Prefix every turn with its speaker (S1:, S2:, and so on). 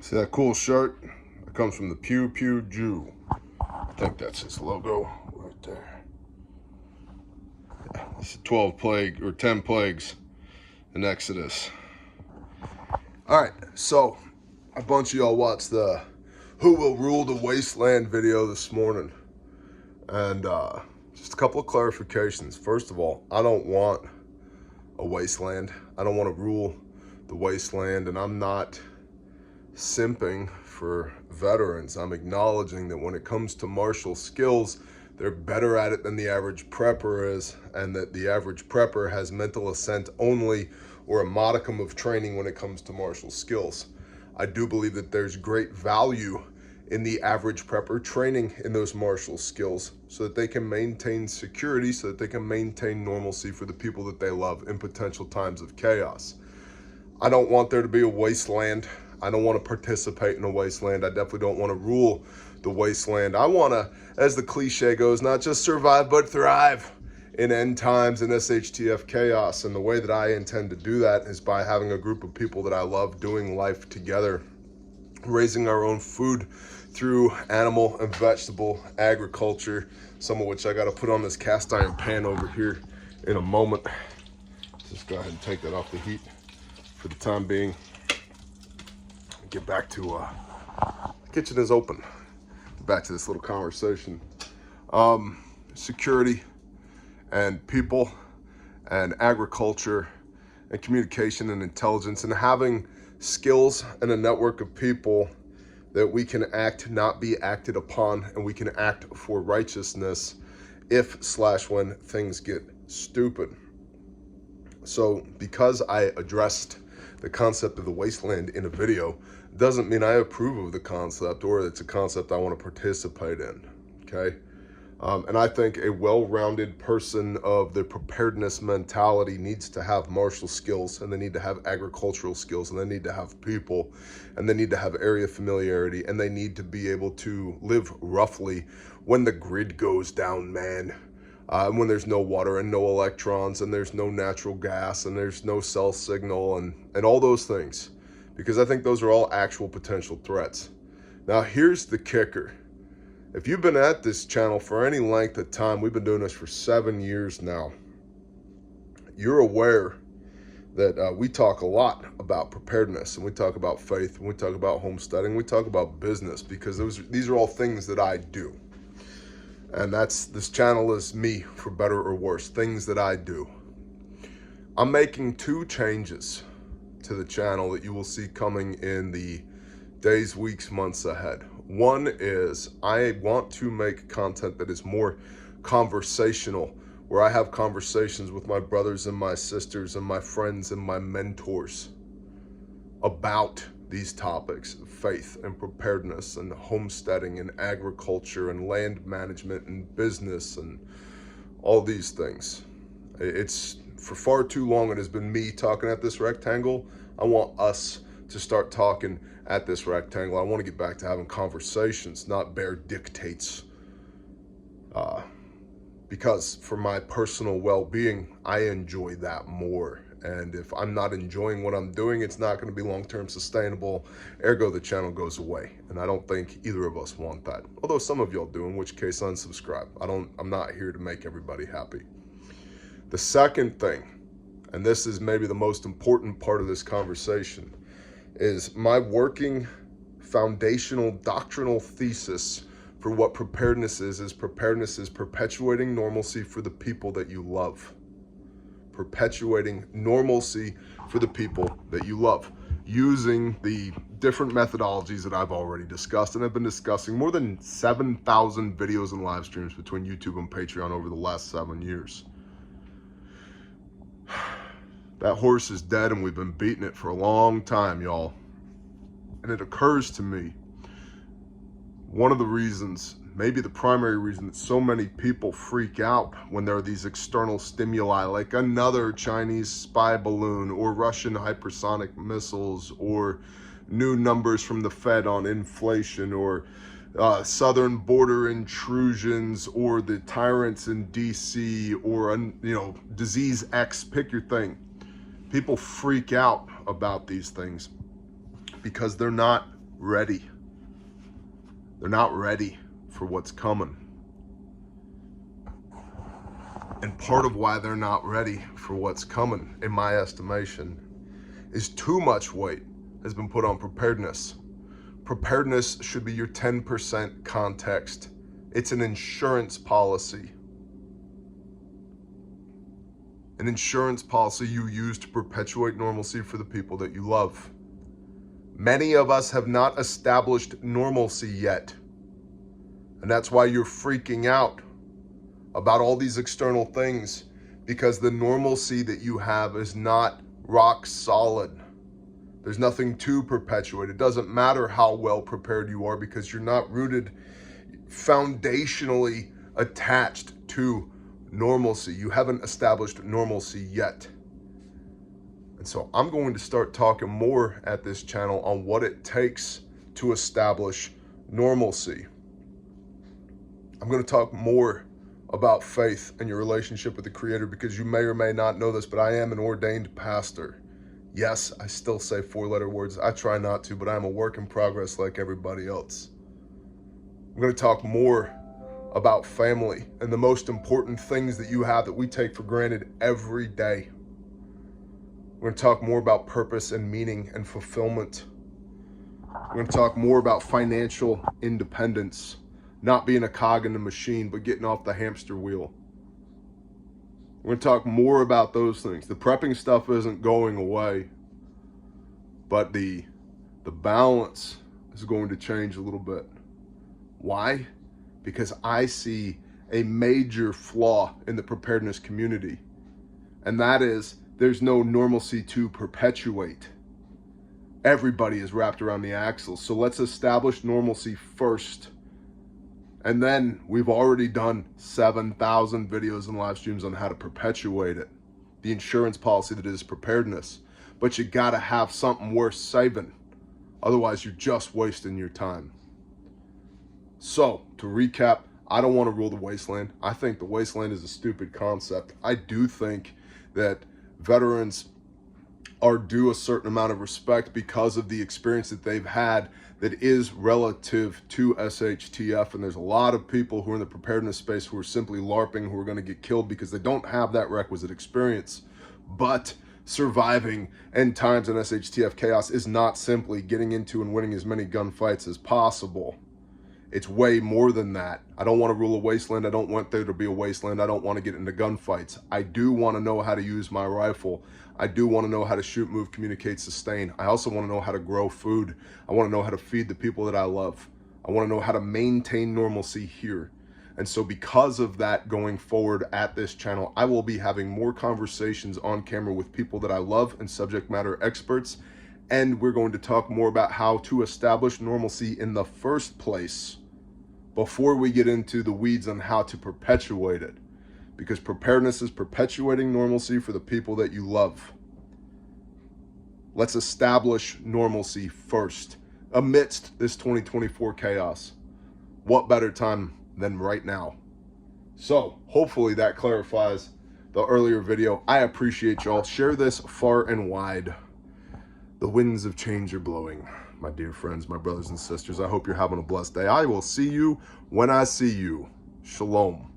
S1: See that cool shirt? It comes from the Pew Pew Jew. I think that's his logo right there. Yeah, it's 12 plague or 10 plagues in Exodus. All right, so a bunch of y'all watched the Who Will Rule the Wasteland video this morning. And just a couple of clarifications. First of all, I don't want a wasteland. I don't want to rule the wasteland, and I'm not simping for veterans. I'm acknowledging that when it comes to martial skills, they're better at it than the average prepper is, and that the average prepper has mental assent only or a modicum of training when it comes to martial skills. I do believe that there's great value in the average prepper training in those martial skills so that they can maintain security, so that they can maintain normalcy for the people that they love in potential times of chaos. I don't want there to be a wasteland. I don't want to participate in a wasteland. I definitely don't want to rule the wasteland. I want to, as the cliche goes, not just survive, but thrive in end times and SHTF chaos. And the way that I intend to do that is by having a group of people that I love doing life together, raising our own food through animal and vegetable agriculture, some of which I got to put on this cast iron pan over here in a moment. Just go ahead and take that off the heat for the time being. Get back to the kitchen is open. Back to this little conversation. Security and people and agriculture and communication and intelligence, and having skills and a network of people that we can act, not be acted upon, and we can act for righteousness if/when things get stupid. So because I addressed the concept of the wasteland in a video doesn't mean I approve of the concept or it's a concept I want to participate in, okay? And I think a well-rounded person of the preparedness mentality needs to have martial skills, and they need to have agricultural skills, and they need to have people, and they need to have area familiarity, and they need to be able to live roughly when the grid goes down, man. When there's no water and no electrons and there's no natural gas and there's no cell signal and all those things, because I think those are all actual potential threats. Now, here's the kicker. If you've been at this channel for any length of time, we've been doing this for 7 years now, you're aware that we talk a lot about preparedness, and we talk about faith, and we talk about homesteading, we talk about business, because these are all things that I do. And this channel is me, for better or worse, things that I do. I'm making 2 changes to the channel that you will see coming in the days, weeks, months ahead. One is I want to make content that is more conversational, where I have conversations with my brothers and my sisters and my friends and my mentors about these topics of faith and preparedness and homesteading and agriculture and land management and business and all these things. It's for far too long it has been me talking at this rectangle. I want us to start talking at this rectangle. I want to get back to having conversations, not bare dictates. Because for my personal well-being, I enjoy that more. And if I'm not enjoying what I'm doing, it's not going to be long-term sustainable. Ergo, the channel goes away. And I don't think either of us want that. Although some of y'all do, in which case unsubscribe. I'm not here to make everybody happy. The second thing, and this is maybe the most important part of this conversation, is my working foundational doctrinal thesis for what preparedness is preparedness is perpetuating normalcy for the people that you love. Perpetuating normalcy for the people that you love, using the different methodologies that I've already discussed and have been discussing more than 7,000 videos and live streams between YouTube and Patreon over the last 7 years. That horse is dead, and we've been beating it for a long time, y'all. And it occurs to me, one of the reasons, maybe the primary reason, that so many people freak out when there are these external stimuli, like another Chinese spy balloon or Russian hypersonic missiles or new numbers from the Fed on inflation or southern border intrusions or the tyrants in DC or, disease X, pick your thing. People freak out about these things because they're not ready. They're not ready for what's coming. And part of why they're not ready for what's coming, in my estimation, is too much weight has been put on preparedness. Preparedness should be your 10% context. It's an insurance policy. An insurance policy you use to perpetuate normalcy for the people that you love. Many of us have not established normalcy yet. And that's why you're freaking out about all these external things, because the normalcy that you have is not rock solid. There's nothing to perpetuate. It doesn't matter how well prepared you are, because you're not rooted, foundationally attached to normalcy. You haven't established normalcy yet. And so I'm going to start talking more at this channel on what it takes to establish normalcy. I'm going to talk more about faith and your relationship with the Creator, because you may or may not know this, but I am an ordained pastor. Yes, I still say 4-letter words. I try not to, but I'm a work in progress like everybody else. I'm going to talk more about family and the most important things that you have that we take for granted every day. We're going to talk more about purpose and meaning and fulfillment. We're going to talk more about financial independence, not being a cog in the machine, but getting off the hamster wheel. We're going to talk more about those things. The prepping stuff isn't going away, but the balance is going to change a little bit. Why? Because I see a major flaw in the preparedness community, and that is there's no normalcy to perpetuate. Everybody is wrapped around the axle. So let's establish normalcy first. And then we've already done 7,000 videos and live streams on how to perpetuate it. The insurance policy that is preparedness. But you gotta have something worth saving. Otherwise, you're just wasting your time. So, to recap, I don't want to rule the wasteland. I think the wasteland is a stupid concept. I do think that veterans are due a certain amount of respect because of the experience that they've had that is relative to SHTF. And there's a lot of people who are in the preparedness space who are simply LARPing, who are going to get killed because they don't have that requisite experience. But surviving end times and SHTF chaos is not simply getting into and winning as many gunfights as possible. It's way more than that. I don't want to rule a wasteland. I don't want there to be a wasteland. I don't want to get into gunfights. I do want to know how to use my rifle. I do want to know how to shoot, move, communicate, sustain. I also want to know how to grow food. I want to know how to feed the people that I love. I want to know how to maintain normalcy here. And so because of that, going forward at this channel, I will be having more conversations on camera with people that I love and subject matter experts. And we're going to talk more about how to establish normalcy in the first place before we get into the weeds on how to perpetuate it. Because preparedness is perpetuating normalcy for the people that you love. Let's establish normalcy first amidst this 2024 chaos. What better time than right now? So hopefully that clarifies the earlier video. I appreciate y'all. Share this far and wide. The winds of change are blowing. My dear friends, my brothers and sisters, I hope you're having a blessed day. I will see you when I see you. Shalom.